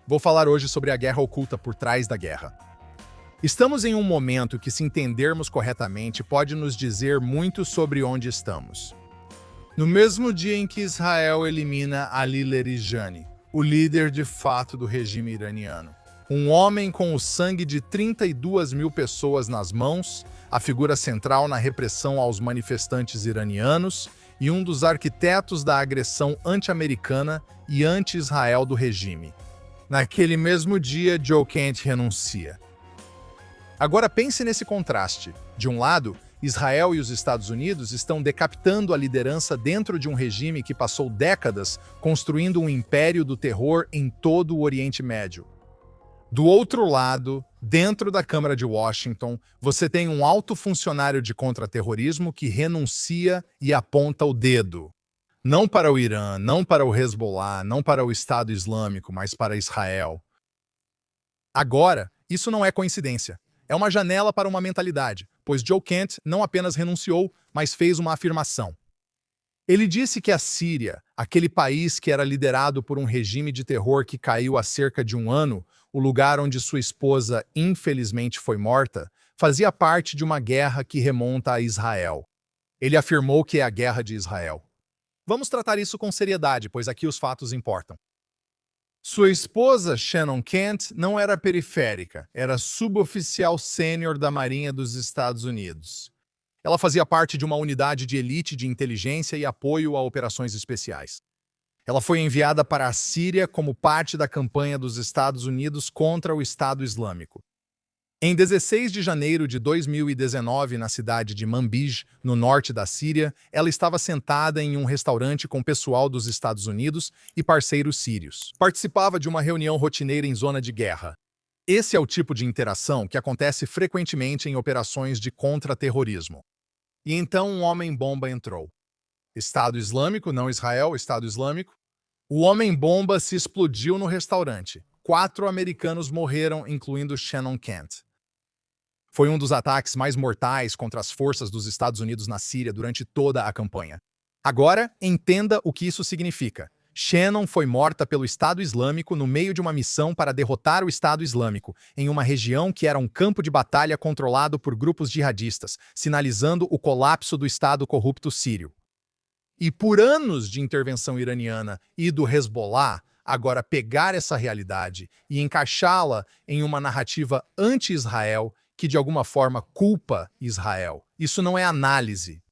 Vou falar hoje sobre a guerra oculta por trás da guerra. Estamos em um momento que, se entendermos corretamente, pode nos dizer muito sobre onde estamos. No mesmo dia em que Israel elimina Ali Larijani, o líder de fato do regime iraniano, um homem com o sangue de 32 mil pessoas nas mãos, a figura central na repressão aos manifestantes iranianos e um dos arquitetos da agressão anti-americana e anti-Israel do regime. Naquele mesmo dia, Joe Kent renuncia. Agora pense nesse contraste. De um lado, Israel e os Estados Unidos estão decapitando a liderança dentro de um regime que passou décadas construindo um império do terror em todo o Oriente Médio. Do outro lado, dentro da Câmara de Washington, você tem um alto funcionário de contra-terrorismo que renuncia e aponta o dedo. Não para o Irã, não para o Hezbollah, não para o Estado Islâmico, mas para Israel. Agora, isso não é coincidência. É uma janela para uma mentalidade, pois Joe Kent não apenas renunciou, mas fez uma afirmação. Ele disse que a Síria, aquele país que era liderado por um regime de terror que caiu há cerca de um ano, o lugar onde sua esposa infelizmente foi morta, fazia parte de uma guerra que remonta a Israel. Ele afirmou que é a guerra de Israel. Vamos tratar isso com seriedade, pois aqui os fatos importam. Sua esposa, Shannon Kent, não era periférica, era suboficial sênior da Marinha dos Estados Unidos. Ela fazia parte de uma unidade de elite de inteligência e apoio a operações especiais. Ela foi enviada para a Síria como parte da campanha dos Estados Unidos contra o Estado Islâmico. Em 16 de janeiro de 2019, na cidade de Manbij, no norte da Síria, ela estava sentada em um restaurante com pessoal dos Estados Unidos e parceiros sírios. Participava de uma reunião rotineira em zona de guerra. Esse é o tipo de interação que acontece frequentemente em operações de contra-terrorismo. E então um homem-bomba entrou. Estado Islâmico, não Israel, Estado Islâmico. O homem-bomba se explodiu no restaurante. 4 americanos morreram, incluindo Shannon Kent. Foi um dos ataques mais mortais contra as forças dos Estados Unidos na Síria durante toda a campanha. Agora, entenda o que isso significa. Shannon foi morta pelo Estado Islâmico no meio de uma missão para derrotar o Estado Islâmico, em uma região que era um campo de batalha controlado por grupos jihadistas, sinalizando o colapso do Estado corrupto sírio. E por anos de intervenção iraniana e do Hezbollah, agora pegar essa realidade e encaixá-la em uma narrativa anti-Israel que de alguma forma culpa Israel. Isso não é análise.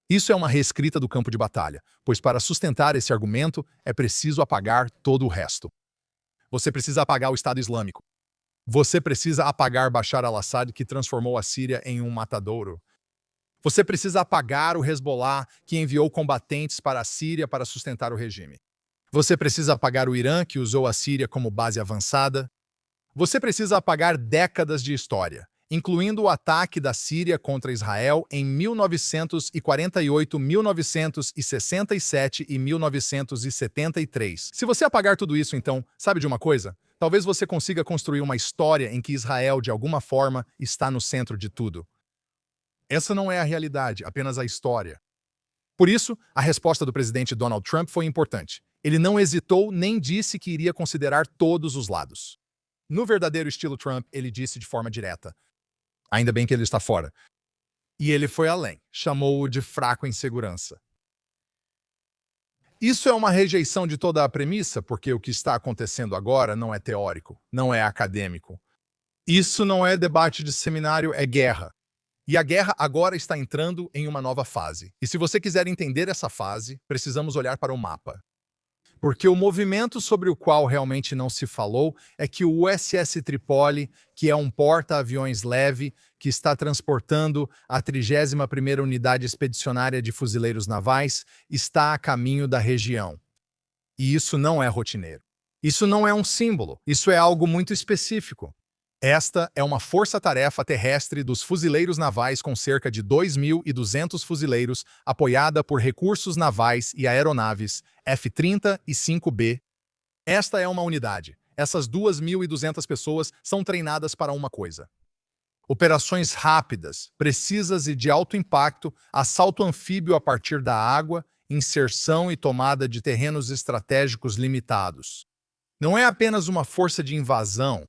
Isso é uma reescrita do campo de batalha, pois para sustentar esse argumento é preciso apagar todo o resto. Você precisa apagar o Estado Islâmico. Você precisa apagar Bashar al-Assad, que transformou a Síria em um matadouro. Você precisa apagar o Hezbollah, que enviou combatentes para a Síria para sustentar o regime. Você precisa apagar o Irã, que usou a Síria como base avançada. Você precisa apagar décadas de história, incluindo o ataque da Síria contra Israel em 1948, 1967 e 1973. Se você apagar tudo isso, então, sabe de uma coisa? Talvez você consiga construir uma história em que Israel, de alguma forma, está no centro de tudo. Essa não é a realidade, apenas a história. Por isso, a resposta do presidente Donald Trump foi importante. Ele não hesitou nem disse que iria considerar todos os lados. No verdadeiro estilo Trump, ele disse de forma direta: ainda bem que ele está fora. E ele foi além, chamou-o de fraco em segurança. Isso é uma rejeição de toda a premissa, porque o que está acontecendo agora não é teórico, não é acadêmico. Isso não é debate de seminário, é guerra. E a guerra agora está entrando em uma nova fase. E se você quiser entender essa fase, precisamos olhar para o mapa. Porque o movimento sobre o qual realmente não se falou é que o USS Tripoli, que é um porta-aviões leve que está transportando a 31ª Unidade Expedicionária de Fuzileiros Navais, está a caminho da região. E isso não é rotineiro. Isso não é um símbolo, isso é algo muito específico. Esta é uma força-tarefa terrestre dos fuzileiros navais com cerca de 2.200 fuzileiros, apoiada por recursos navais e aeronaves F-30 e 5B. Esta é uma unidade. Essas 2.200 pessoas são treinadas para uma coisa: operações rápidas, precisas e de alto impacto, assalto anfíbio a partir da água, inserção e tomada de terrenos estratégicos limitados. Não é apenas uma força de invasão,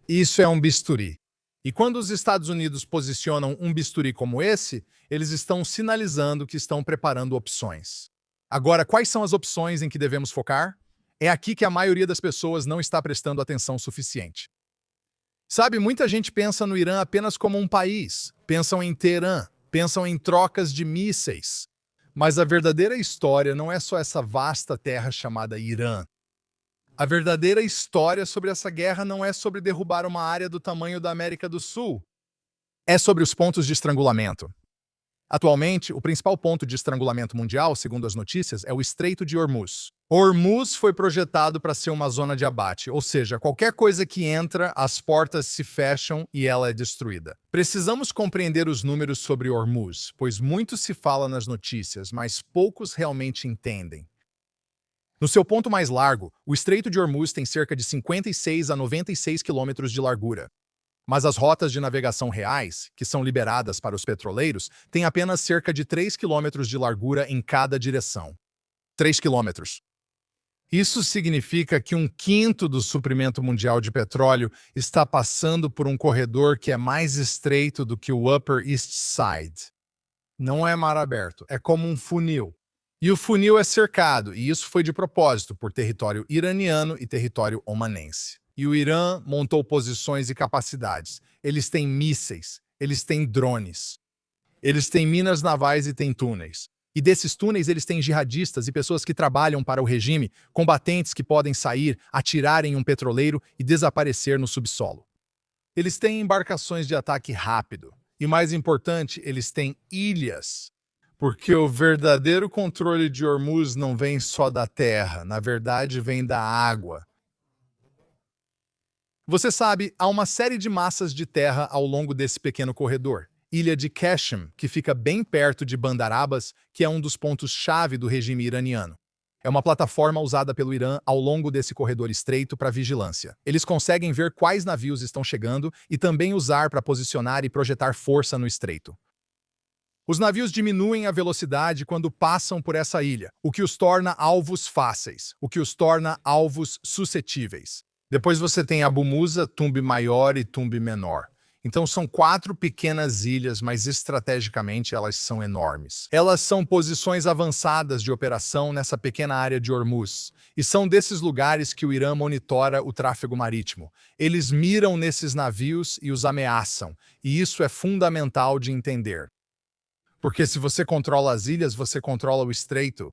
isso é um bisturi. E quando os Estados Unidos posicionam um bisturi como esse, eles estão sinalizando que estão preparando opções. Agora, quais são as opções em que devemos focar? É aqui que a maioria das pessoas não está prestando atenção suficiente. Sabe, muita gente pensa no Irã apenas como um país, pensam em Teherã, pensam em trocas de mísseis. Mas a verdadeira história não é só essa vasta terra chamada Irã. A verdadeira história sobre essa guerra não é sobre derrubar uma área do tamanho da América do Sul. É sobre os pontos de estrangulamento. Atualmente, o principal ponto de estrangulamento mundial, segundo as notícias, é o Estreito de Hormuz. Hormuz foi projetado para ser uma zona de abate, ou seja, qualquer coisa que entra, as portas se fecham e ela é destruída. Precisamos compreender os números sobre Hormuz, pois muito se fala nas notícias, mas poucos realmente entendem. No seu ponto mais largo, o Estreito de Hormuz tem cerca de 56 a 96 quilômetros de largura. Mas as rotas de navegação reais, que são liberadas para os petroleiros, têm apenas cerca de 3 quilômetros de largura em cada direção. 3 quilômetros. Isso significa que um quinto do suprimento mundial de petróleo está passando por um corredor que é mais estreito do que o Upper East Side. Não é mar aberto, é como um funil. E o funil é cercado, e isso foi de propósito, por território iraniano e território omanense. E o Irã montou posições e capacidades. Eles têm mísseis, eles têm drones, eles têm minas navais e têm túneis. E desses túneis eles têm jihadistas e pessoas que trabalham para o regime, combatentes que podem sair, atirar em um petroleiro e desaparecer no subsolo. Eles têm embarcações de ataque rápido. E mais importante, eles têm ilhas. Porque o verdadeiro controle de Hormuz não vem só da terra, na verdade vem da água. Você sabe, há uma série de massas de terra ao longo desse pequeno corredor. Ilha de Qashem, que fica bem perto de Bandar Abbas, que é um dos pontos-chave do regime iraniano. É uma plataforma usada pelo Irã ao longo desse corredor estreito para vigilância. Eles conseguem ver quais navios estão chegando e também usar para posicionar e projetar força no estreito. Os navios diminuem a velocidade quando passam por essa ilha, o que os torna alvos fáceis, o que os torna alvos suscetíveis. Depois você tem Abu Musa, Tumbe Maior e Tumbe Menor. Então são 4 pequenas ilhas, mas estrategicamente elas são enormes. Elas são posições avançadas de operação nessa pequena área de Hormuz. E são desses lugares que o Irã monitora o tráfego marítimo. Eles miram nesses navios e os ameaçam. E isso é fundamental de entender. Porque se você controla as ilhas, você controla o estreito.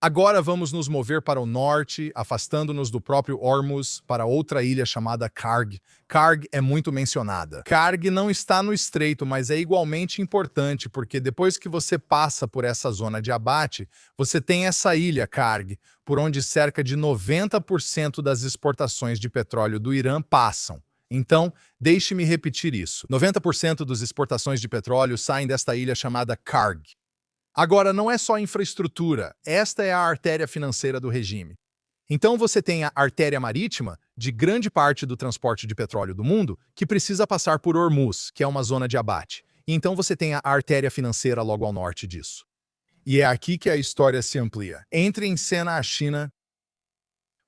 Agora vamos nos mover para o norte, afastando-nos do próprio Hormuz para outra ilha chamada Karg. Karg é muito mencionada. Karg não está no estreito, mas é igualmente importante, porque depois que você passa por essa zona de abate, você tem essa ilha, Karg, por onde cerca de 90% das exportações de petróleo do Irã passam. Então, deixe-me repetir isso. 90% das exportações de petróleo saem desta ilha chamada Karg. Agora, não é só infraestrutura, esta é a artéria financeira do regime. Então você tem a artéria marítima de grande parte do transporte de petróleo do mundo que precisa passar por Hormuz, que é uma zona de abate. E então você tem a artéria financeira logo ao norte disso. E é aqui que a história se amplia. Entra em cena a China.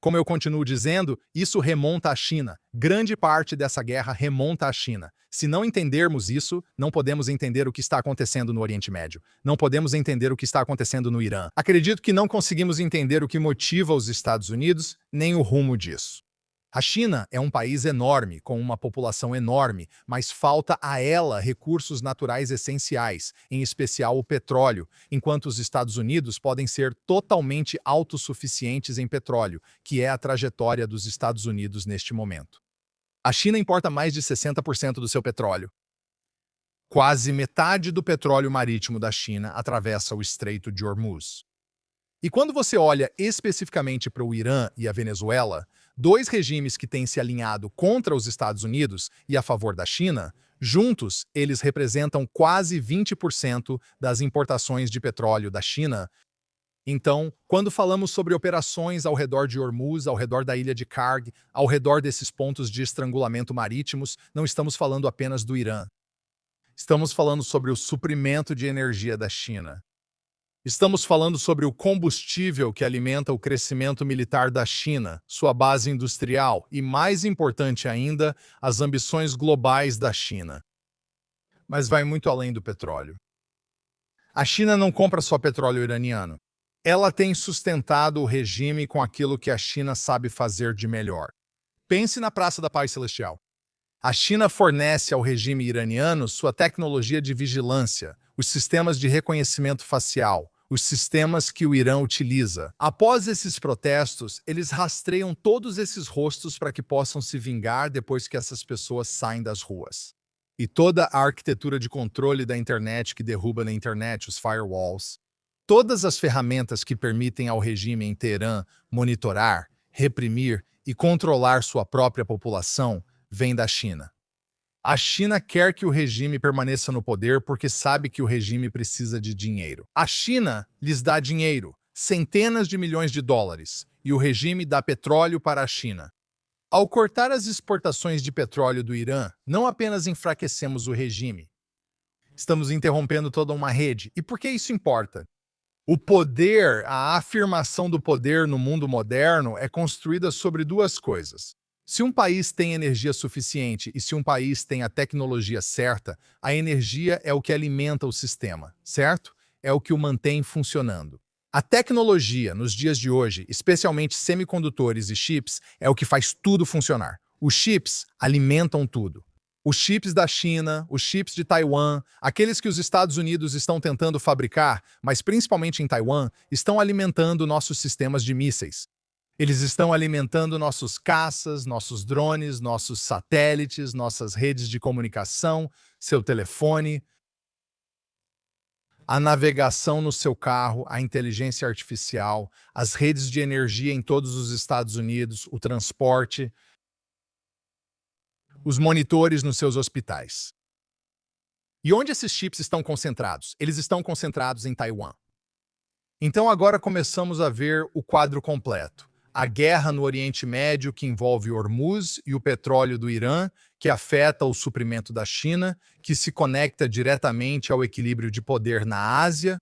Como eu continuo dizendo, isso remonta à China. Grande parte dessa guerra remonta à China. Se não entendermos isso, não podemos entender o que está acontecendo no Oriente Médio. Não podemos entender o que está acontecendo no Irã. Acredito que não conseguimos entender o que motiva os Estados Unidos, nem o rumo disso. A China é um país enorme, com uma população enorme, mas falta a ela recursos naturais essenciais, em especial o petróleo, enquanto os Estados Unidos podem ser totalmente autossuficientes em petróleo, que é a trajetória dos Estados Unidos neste momento. A China importa mais de 60% do seu petróleo. Quase metade do petróleo marítimo da China atravessa o Estreito de Hormuz. E quando você olha especificamente para o Irã e a Venezuela, 2 regimes que têm se alinhado contra os Estados Unidos e a favor da China, juntos eles representam quase 20% das importações de petróleo da China. Então, quando falamos sobre operações ao redor de Hormuz, ao redor da ilha de Karg, ao redor desses pontos de estrangulamento marítimos, não estamos falando apenas do Irã. Estamos falando sobre o suprimento de energia da China. Estamos falando sobre o combustível que alimenta o crescimento militar da China, sua base industrial e, mais importante ainda, as ambições globais da China. Mas vai muito além do petróleo. A China não compra só petróleo iraniano. Ela tem sustentado o regime com aquilo que a China sabe fazer de melhor. Pense na Praça da Paz Celestial. A China fornece ao regime iraniano sua tecnologia de vigilância, os sistemas de reconhecimento facial, os sistemas que o Irã utiliza. Após esses protestos, eles rastreiam todos esses rostos para que possam se vingar depois que essas pessoas saem das ruas. E toda a arquitetura de controle da internet que derruba na internet, os firewalls, todas as ferramentas que permitem ao regime em Teherã monitorar, reprimir e controlar sua própria população vêm da China. A China quer que o regime permaneça no poder porque sabe que o regime precisa de dinheiro. A China lhes dá dinheiro, centenas de milhões de dólares, e o regime dá petróleo para a China. Ao cortar as exportações de petróleo do Irã, não apenas enfraquecemos o regime, estamos interrompendo toda uma rede. E por que isso importa? O poder, a afirmação do poder no mundo moderno é construída sobre duas coisas. Se um país tem energia suficiente e se um país tem a tecnologia certa, a energia é o que alimenta o sistema, certo? É o que o mantém funcionando. A tecnologia, nos dias de hoje, especialmente semicondutores e chips, é o que faz tudo funcionar. Os chips alimentam tudo. Os chips da China, os chips de Taiwan, aqueles que os Estados Unidos estão tentando fabricar, mas principalmente em Taiwan, estão alimentando nossos sistemas de mísseis. Eles estão alimentando nossos caças, nossos drones, nossos satélites, nossas redes de comunicação, seu telefone, a navegação no seu carro, a inteligência artificial, as redes de energia em todos os Estados Unidos, o transporte, os monitores nos seus hospitais. E onde esses chips estão concentrados? Eles estão concentrados em Taiwan. Então agora começamos a ver o quadro completo. A guerra no Oriente Médio, que envolve Hormuz e o petróleo do Irã, que afeta o suprimento da China, que se conecta diretamente ao equilíbrio de poder na Ásia.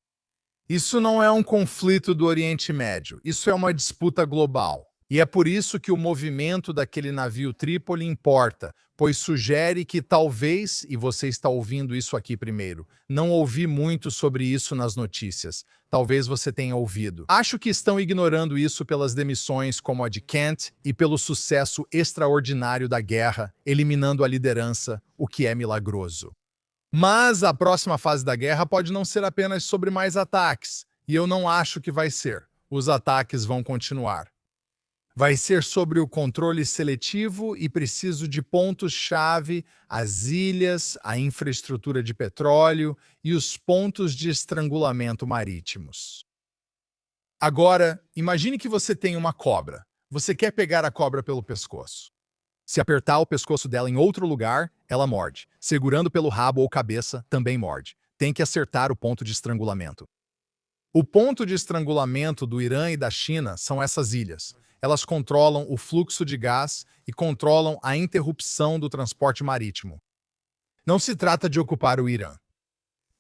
Isso não é um conflito do Oriente Médio, isso é uma disputa global. E é por isso que o movimento daquele navio Trípoli importa, pois sugere que talvez, e você está ouvindo isso aqui primeiro, não ouvi muito sobre isso nas notícias. Talvez você tenha ouvido. Acho que estão ignorando isso pelas demissões como a de Kent e pelo sucesso extraordinário da guerra, eliminando a liderança, o que é milagroso. Mas a próxima fase da guerra pode não ser apenas sobre mais ataques, e eu não acho que vai ser. Os ataques vão continuar. Vai ser sobre o controle seletivo e preciso de pontos-chave, as ilhas, a infraestrutura de petróleo e os pontos de estrangulamento marítimos. Agora, imagine que você tem uma cobra. Você quer pegar a cobra pelo pescoço. Se apertar o pescoço dela em outro lugar, ela morde. Segurando pelo rabo ou cabeça, também morde. Tem que acertar o ponto de estrangulamento. O ponto de estrangulamento do Irã e da China são essas ilhas. Elas controlam o fluxo de gás e controlam a interrupção do transporte marítimo. Não se trata de ocupar o Irã.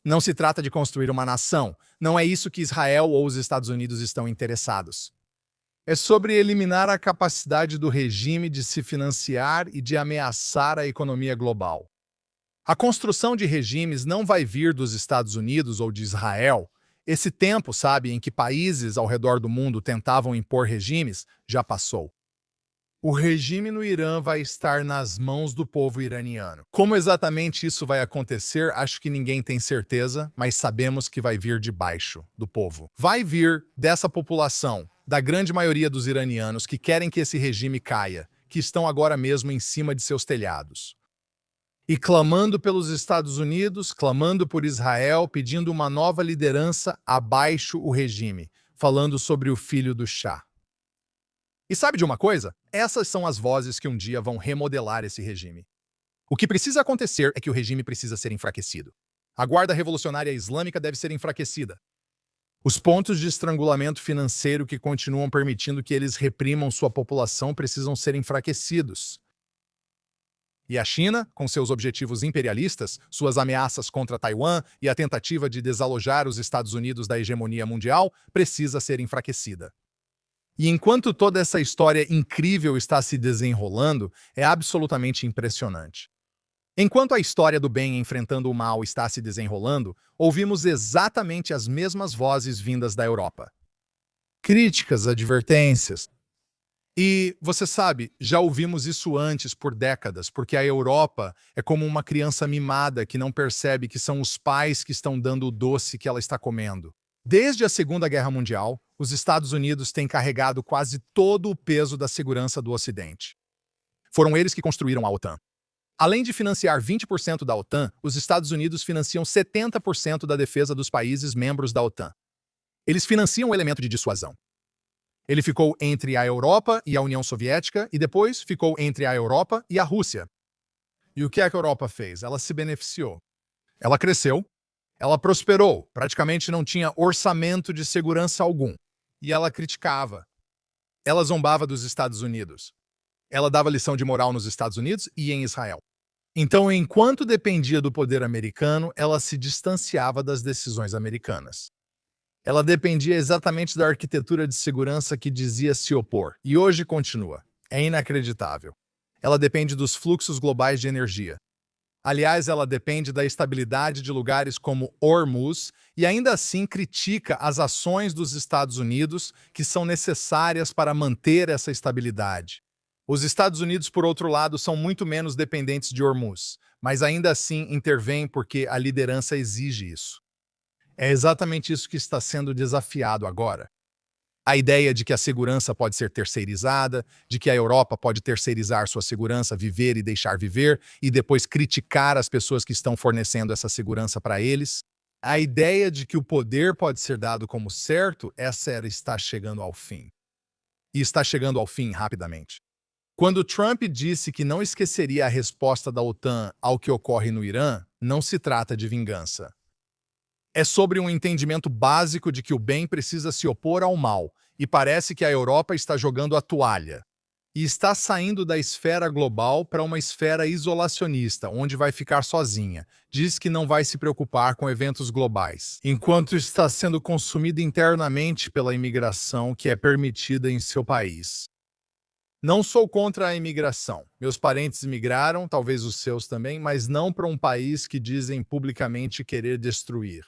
Não se trata de construir uma nação. Não é isso que Israel ou os Estados Unidos estão interessados. É sobre eliminar a capacidade do regime de se financiar e de ameaçar a economia global. A construção de regimes não vai vir dos Estados Unidos ou de Israel. Esse tempo, sabe, em que países ao redor do mundo tentavam impor regimes, já passou. O regime no Irã vai estar nas mãos do povo iraniano. Como exatamente isso vai acontecer, acho que ninguém tem certeza, mas sabemos que vai vir de baixo, do povo. Vai vir dessa população, da grande maioria dos iranianos que querem que esse regime caia, que estão agora mesmo em cima de seus telhados. E clamando pelos Estados Unidos, clamando por Israel, pedindo uma nova liderança abaixo o regime, falando sobre o filho do Shah. E sabe de uma coisa? Essas são as vozes que um dia vão remodelar esse regime. O que precisa acontecer é que o regime precisa ser enfraquecido. A Guarda Revolucionária Islâmica deve ser enfraquecida. Os pontos de estrangulamento financeiro que continuam permitindo que eles reprimam sua população precisam ser enfraquecidos. E a China, com seus objetivos imperialistas, suas ameaças contra Taiwan e a tentativa de desalojar os Estados Unidos da hegemonia mundial, precisa ser enfraquecida. E enquanto toda essa história incrível está se desenrolando, é absolutamente impressionante. Enquanto a história do bem enfrentando o mal está se desenrolando, ouvimos exatamente as mesmas vozes vindas da Europa. Críticas, advertências. E, você sabe, já ouvimos isso antes por décadas, porque a Europa é como uma criança mimada que não percebe que são os pais que estão dando o doce que ela está comendo. Desde a Segunda Guerra Mundial, os Estados Unidos têm carregado quase todo o peso da segurança do Ocidente. Foram eles que construíram a OTAN. Além de financiar 20% da OTAN, os Estados Unidos financiam 70% da defesa dos países membros da OTAN. Eles financiam o elemento de dissuasão. Ele ficou entre a Europa e a União Soviética e depois ficou entre a Europa e a Rússia. E o que é que a Europa fez? Ela se beneficiou. Ela cresceu, ela prosperou, praticamente não tinha orçamento de segurança algum. E ela criticava. Ela zombava dos Estados Unidos. Ela dava lição de moral nos Estados Unidos e em Israel. Então, enquanto dependia do poder americano, ela se distanciava das decisões americanas. Ela dependia exatamente da arquitetura de segurança que dizia se opor. E hoje continua. É inacreditável. Ela depende dos fluxos globais de energia. Aliás, ela depende da estabilidade de lugares como Hormuz e ainda assim critica as ações dos Estados Unidos que são necessárias para manter essa estabilidade. Os Estados Unidos, por outro lado, são muito menos dependentes de Hormuz, mas ainda assim intervêm porque a liderança exige isso. É exatamente isso que está sendo desafiado agora. A ideia de que a segurança pode ser terceirizada, de que a Europa pode terceirizar sua segurança, viver e deixar viver, e depois criticar as pessoas que estão fornecendo essa segurança para eles. A ideia de que o poder pode ser dado como certo, essa era está chegando ao fim. E está chegando ao fim rapidamente. Quando Trump disse que não esqueceria a resposta da OTAN ao que ocorre no Irã, não se trata de vingança. É sobre um entendimento básico de que o bem precisa se opor ao mal, e parece que a Europa está jogando a toalha. E está saindo da esfera global para uma esfera isolacionista, onde vai ficar sozinha. Diz que não vai se preocupar com eventos globais, enquanto está sendo consumida internamente pela imigração que é permitida em seu país. Não sou contra a imigração. Meus parentes imigraram, talvez os seus também, mas não para um país que dizem publicamente querer destruir.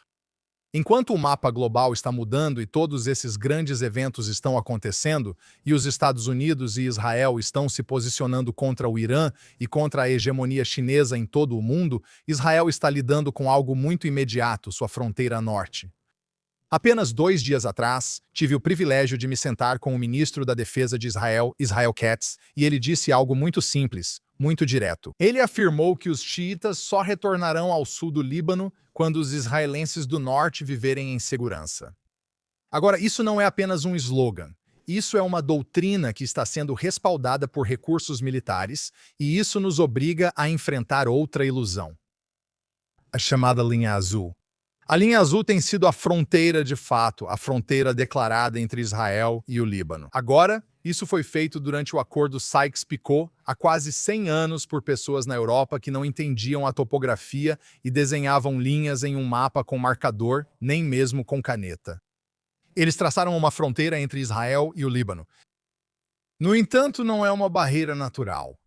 Enquanto o mapa global está mudando e todos esses grandes eventos estão acontecendo, e os Estados Unidos e Israel estão se posicionando contra o Irã e contra a hegemonia chinesa em todo o mundo, Israel está lidando com algo muito imediato, sua fronteira norte. Apenas 2 dias atrás, tive o privilégio de me sentar com o ministro da Defesa de Israel, Israel Katz, e ele disse algo muito simples, muito direto. Ele afirmou que os xiitas só retornarão ao sul do Líbano quando os israelenses do norte viverem em segurança. Agora, isso não é apenas um slogan. Isso é uma doutrina que está sendo respaldada por recursos militares, e isso nos obriga a enfrentar outra ilusão. A chamada linha azul. A linha azul tem sido a fronteira de fato, a fronteira declarada entre Israel e o Líbano. Agora, isso foi feito durante o acordo Sykes-Picot, há quase 100 anos por pessoas na Europa que não entendiam a topografia e desenhavam linhas em um mapa com marcador, nem mesmo com caneta. Eles traçaram uma fronteira entre Israel e o Líbano. No entanto, não é uma barreira natural.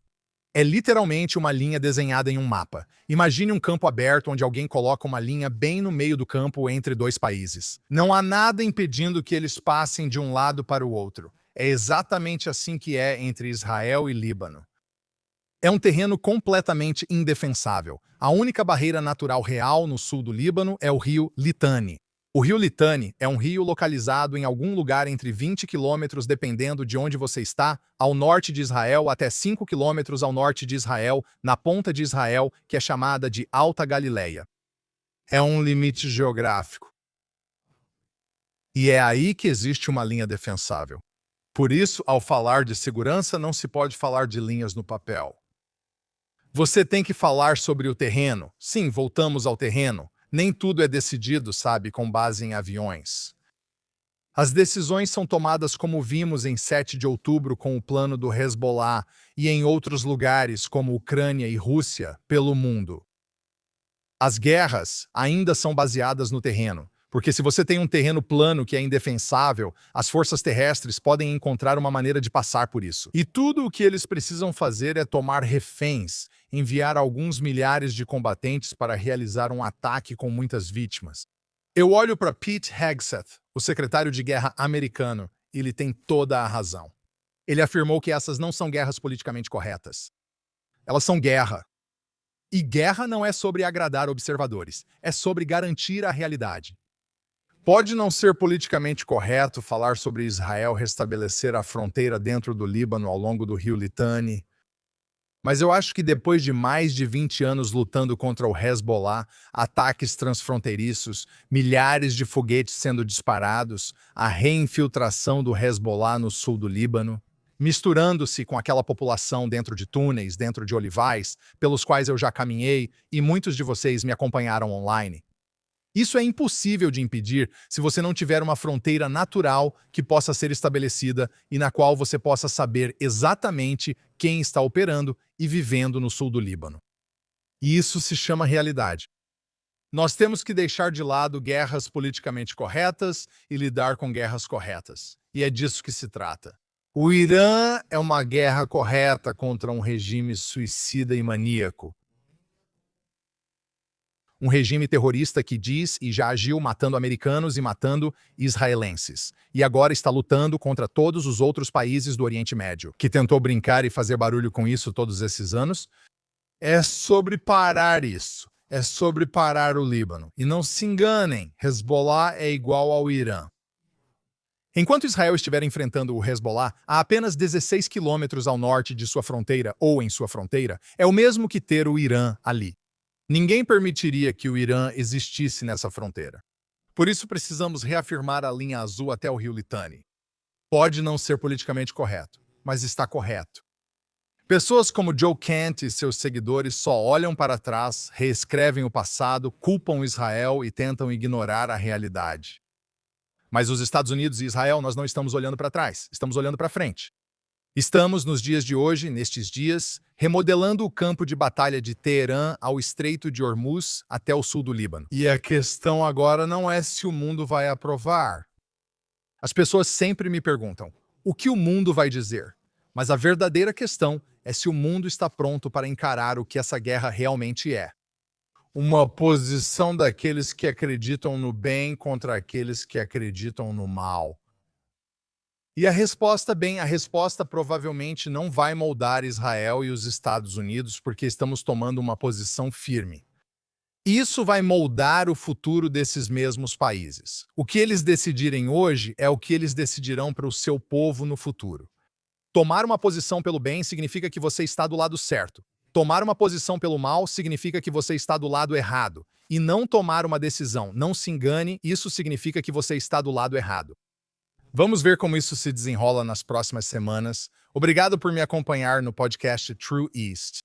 É literalmente uma linha desenhada em um mapa. Imagine um campo aberto onde alguém coloca uma linha bem no meio do campo entre 2 países. Não há nada impedindo que eles passem de um lado para o outro. É exatamente assim que é entre Israel e Líbano. É um terreno completamente indefensável. A única barreira natural real no sul do Líbano é o rio Litani. O rio Litani é um rio localizado em algum lugar entre 20 quilômetros, dependendo de onde você está, ao norte de Israel até 5 quilômetros ao norte de Israel, na ponta de Israel, que é chamada de Alta Galileia. É um limite geográfico. E é aí que existe uma linha defensável. Por isso, ao falar de segurança, não se pode falar de linhas no papel. Você tem que falar sobre o terreno. Sim, voltamos ao terreno. Nem tudo é decidido, sabe, com base em aviões. As decisões são tomadas como vimos em 7 de outubro com o plano do Hezbollah e em outros lugares como Ucrânia e Rússia pelo mundo. As guerras ainda são baseadas no terreno, porque se você tem um terreno plano que é indefensável, as forças terrestres podem encontrar uma maneira de passar por isso. E tudo o que eles precisam fazer é tomar reféns, enviar alguns milhares de combatentes para realizar um ataque com muitas vítimas. Eu olho para Pete Hegseth, o secretário de guerra americano, e ele tem toda a razão. Ele afirmou que essas não são guerras politicamente corretas. Elas são guerra. E guerra não é sobre agradar observadores, é sobre garantir a realidade. Pode não ser politicamente correto falar sobre Israel restabelecer a fronteira dentro do Líbano ao longo do rio Litani, mas eu acho que depois de mais de 20 anos lutando contra o Hezbollah, ataques transfronteiriços, milhares de foguetes sendo disparados, a reinfiltração do Hezbollah no sul do Líbano, misturando-se com aquela população dentro de túneis, dentro de olivais, pelos quais eu já caminhei e muitos de vocês me acompanharam online. Isso é impossível de impedir se você não tiver uma fronteira natural que possa ser estabelecida e na qual você possa saber exatamente quem está operando e vivendo no sul do Líbano. E isso se chama realidade. Nós temos que deixar de lado guerras politicamente corretas e lidar com guerras corretas. E é disso que se trata. O Irã é uma guerra correta contra um regime suicida e maníaco. Um regime terrorista que diz e já agiu matando americanos e matando israelenses. E agora está lutando contra todos os outros países do Oriente Médio. Que tentou brincar e fazer barulho com isso todos esses anos? É sobre parar isso. É sobre parar o Líbano. E não se enganem, Hezbollah é igual ao Irã. Enquanto Israel estiver enfrentando o Hezbollah a apenas 16 quilômetros ao norte de sua fronteira ou em sua fronteira, é o mesmo que ter o Irã ali. Ninguém permitiria que o Irã existisse nessa fronteira. Por isso precisamos reafirmar a linha azul até o rio Litani. Pode não ser politicamente correto, mas está correto. Pessoas como Joe Kent e seus seguidores só olham para trás, reescrevem o passado, culpam Israel e tentam ignorar a realidade. Mas os Estados Unidos e Israel, nós não estamos olhando para trás, estamos olhando para frente. Estamos, nos dias de hoje, nestes dias, remodelando o campo de batalha de Teherã ao Estreito de Hormuz até o sul do Líbano. E a questão agora não é se o mundo vai aprovar. As pessoas sempre me perguntam, o que o mundo vai dizer? Mas a verdadeira questão é se o mundo está pronto para encarar o que essa guerra realmente é. Uma posição daqueles que acreditam no bem contra aqueles que acreditam no mal. E a resposta provavelmente não vai moldar Israel e os Estados Unidos porque estamos tomando uma posição firme. Isso vai moldar o futuro desses mesmos países. O que eles decidirem hoje é o que eles decidirão para o seu povo no futuro. Tomar uma posição pelo bem significa que você está do lado certo. Tomar uma posição pelo mal significa que você está do lado errado. E não tomar uma decisão, não se engane, isso significa que você está do lado errado. Vamos ver como isso se desenrola nas próximas semanas. Obrigado por me acompanhar no podcast True East.